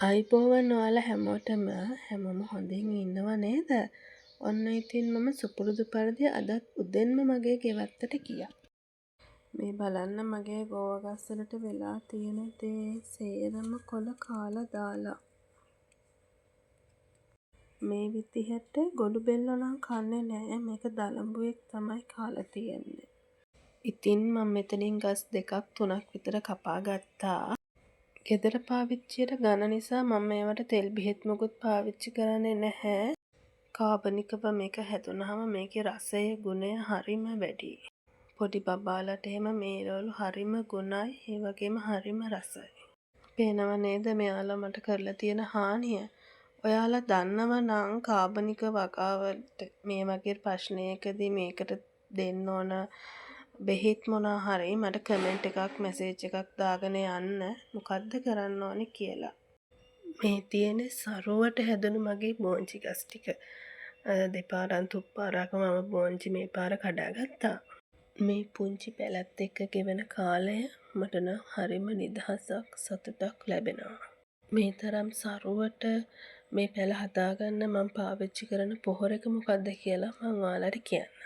අයිබෝවන් ඔයාලා හැමෝම හොඳින් ඉන්නව නේද? ඔන්න ඉතින් මම සුපුරුදු පරිදි අදත් උදෙන්ම මගේ ගෙවත්තට ගියා. මේ බලන්න මගේ ගෝවගස් වලට වෙලා තියෙන දේ සේරම කොළ කාලා දාලා. මේ විදිහට ගොළු බෙල්ලෝ නම් කන්නේ නෑ. මේක දලඹුවෙක් තමයි කාලා තියෙන්නේ. ඉතින් මම මෙතනින් ගස් 2ක් 3ක් විතර කපා ගත්තා. ගෙදර පාවිච්චියට ගන්න නිසා මම මේවට තෙල් බෙහෙත් මොකුත් පාවිච්චි කරන්නේ නැහැ. කාබනිකව මේක හැදුනහම මේකේ රසය ගුණය හරිම වැඩි. පොඩි බබාලට එහෙම මේ රෝලු හරිම ගුණයි, ඒ වගේම හරිම රසයි. පේනව නේද මෙයාලා මට කරලා තියෙන හානිය? ඔයාලා දන්නව නම් කාබනික වගාවට මේ වගේ ප්‍රශ්නයකදී මේකට දෙන්න ඕන බෙහෙත් මොනා හරි මට කමෙන්ට් එකක් මැසේජ් එකක් දාගෙන යන්න මොකද්ද කරන්න ඕනේ කියලා. මේ තියෙන්නේ සරුවට හැදුණු මගේ බෝංචි ගස් ටික. දෙපාරක් තුප්පාරක් මම බෝංචි මේ පාර කඩාගත්තා. මේ පුංචි පැලත් එක්ක ගෙවන කාලය මට නම් හරිම නිදහසක් සතුටක් ලැබෙනවා. මේ තරම් සරුවට මේ පැල හදාගන්න මම පාවිච්චි කරන පොහොර එක මොකද්ද කියලා මම ඔයාලට කියන්නම්.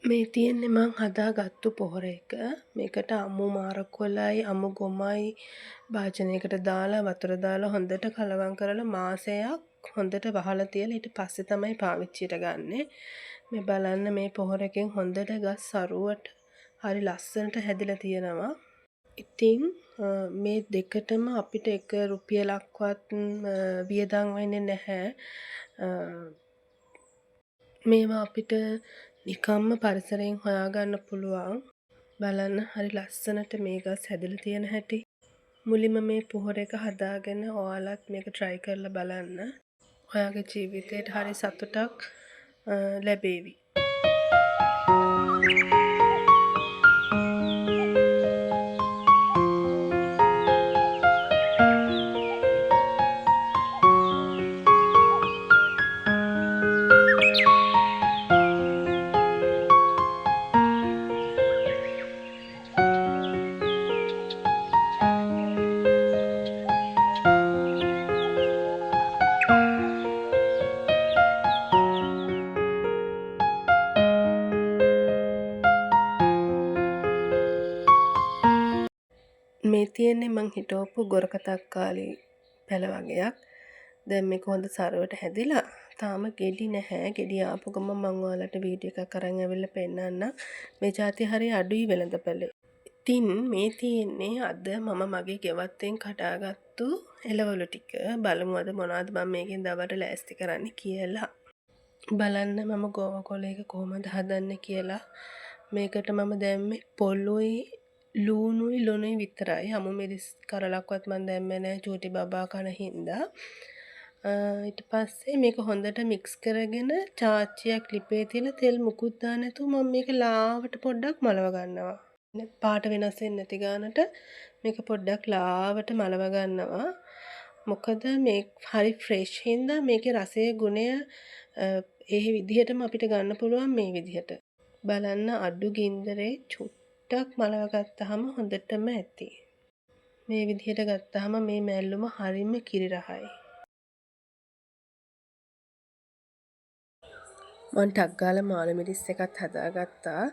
මේ තියෙන්නේ මං හදාගත්තු පොහොර එක. මේකට අමු මාරකොලයි අමු ගොමයි භාජනයකට දාලා වතුර දාලා හොඳට කලවම් කරලා මාසයක් හොඳට වහලා තියලා ඊට පස්සේ තමයි පාවිච්චියට ගන්නෙ. මේ බලන්න මේ පොහොර එකෙන් හොඳට ගස් සරුවට හරි ලස්සනට හැදිලා තියෙනවා. ඉතින් මේ දෙකටම අපිට 1 රුපියලක්වත් වියදම් වෙන්නේ නැහැ. මේවා අපිට නිකම්ම පරිසරයෙන් හොයාගන්න පුළුවන්. බලන්න හරි ලස්සනට මේ ගස් හැදිලා තියෙන හැටි. මුලින්ම මේ පොහොර එක හදාගෙන ඔයාලත් මේක try කරලා බලන්න. ඔයාගේ ජීවිතේට හරි සතුටක් ලැබේවි. මේ තියෙන්නේ මං හිටවපු ගොරක තක්කාලි පැල වගේක්. දැන් මේක හොඳ සරුවට හැදිලා. තාම ගෙඩි නැහැ. ගෙඩි ආපු ගමන් මං ඔයාලට වීඩියෝ එකක් අරන් ඇවිල්ලා පෙන්නන්නම්. මේ જાතිය හරිය අඩුයි වෙළඳපොලේ. ඉතින් මේ තියෙන්නේ අද මම මගේ ගෙවත්තෙන් කඩාගත්තු එළවලු ටික. බලමු අද මොනවද මම මේකෙන් දවල්ට ලෑස්ති කරන්න කියලා. බලන්න මම ගෝව කොලයක කොහොමද හදන්නේ කියලා. මේකට මම දැම්මේ පොල්ලුයි ලුණුයි විතරයි. අමු මිරිස් කරලක්වත් මම දැම්මේ නැහැ චූටි බබා කන හින්දා. ඊට පස්සේ මේක හොඳට මික්ස් කරගෙන චාච්චියක් ලිපේ තියලා තෙල් මුකුත් දාන්න නැතුව මම මේක ලාවට පොඩ්ඩක් මලව ගන්නවා. පාට වෙනස් වෙන්නේ නැති ගානට මේක පොඩ්ඩක් ලාවට මලව ගන්නවා. මොකද මේ හරි ෆ්‍රෙෂ් හින්දා මේකේ රසයේ ගුණය ඒ විදිහටම අපිට ගන්න පුළුවන් මේ විදිහට. බලන්න අඩු ගින්දරේ චුට්ටක් මලව ගත්තාම හොඳටම ඇති. මේ විදිහට ගත්තාම මේ මැල්ලුම හරිම කිරි රහයි. මම ටක් ගාලා මාළු මිරිස් එකත් හදාගත්තා.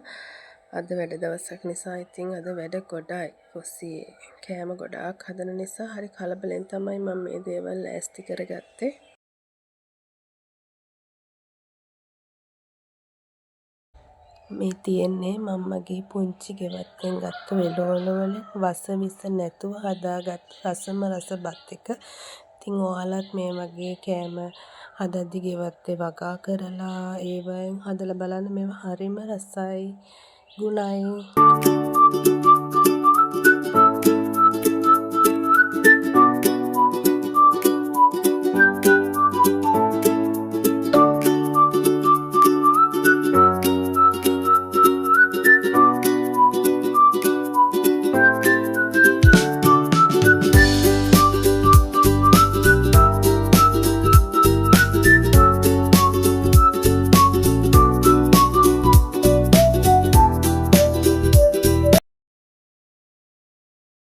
අද වැඩ දවසක් නිසා ඉතින් අද වැඩ ගොඩයි. ඔස්සියේ කෑම ගොඩාක් හදන නිසා හරි කලබලෙන් තමයි මම මේ දේවල් ලෑස්ති කරගත්තේ. මේ තියෙන්නේ මම මගේ පුංචි ගෙවත්තෙන් ගත්ත වෙලවලු වල වස විස නැතුව හදාගත් රසම රස බත් එක. ඉතින් ඔයාලත් මේ වගේ කෑම හදද්දි ගෙවත්තේ වගා කරලා ඒවෙන් හදලා බලන්න. මේවා හරිම රසයි ගුණයි.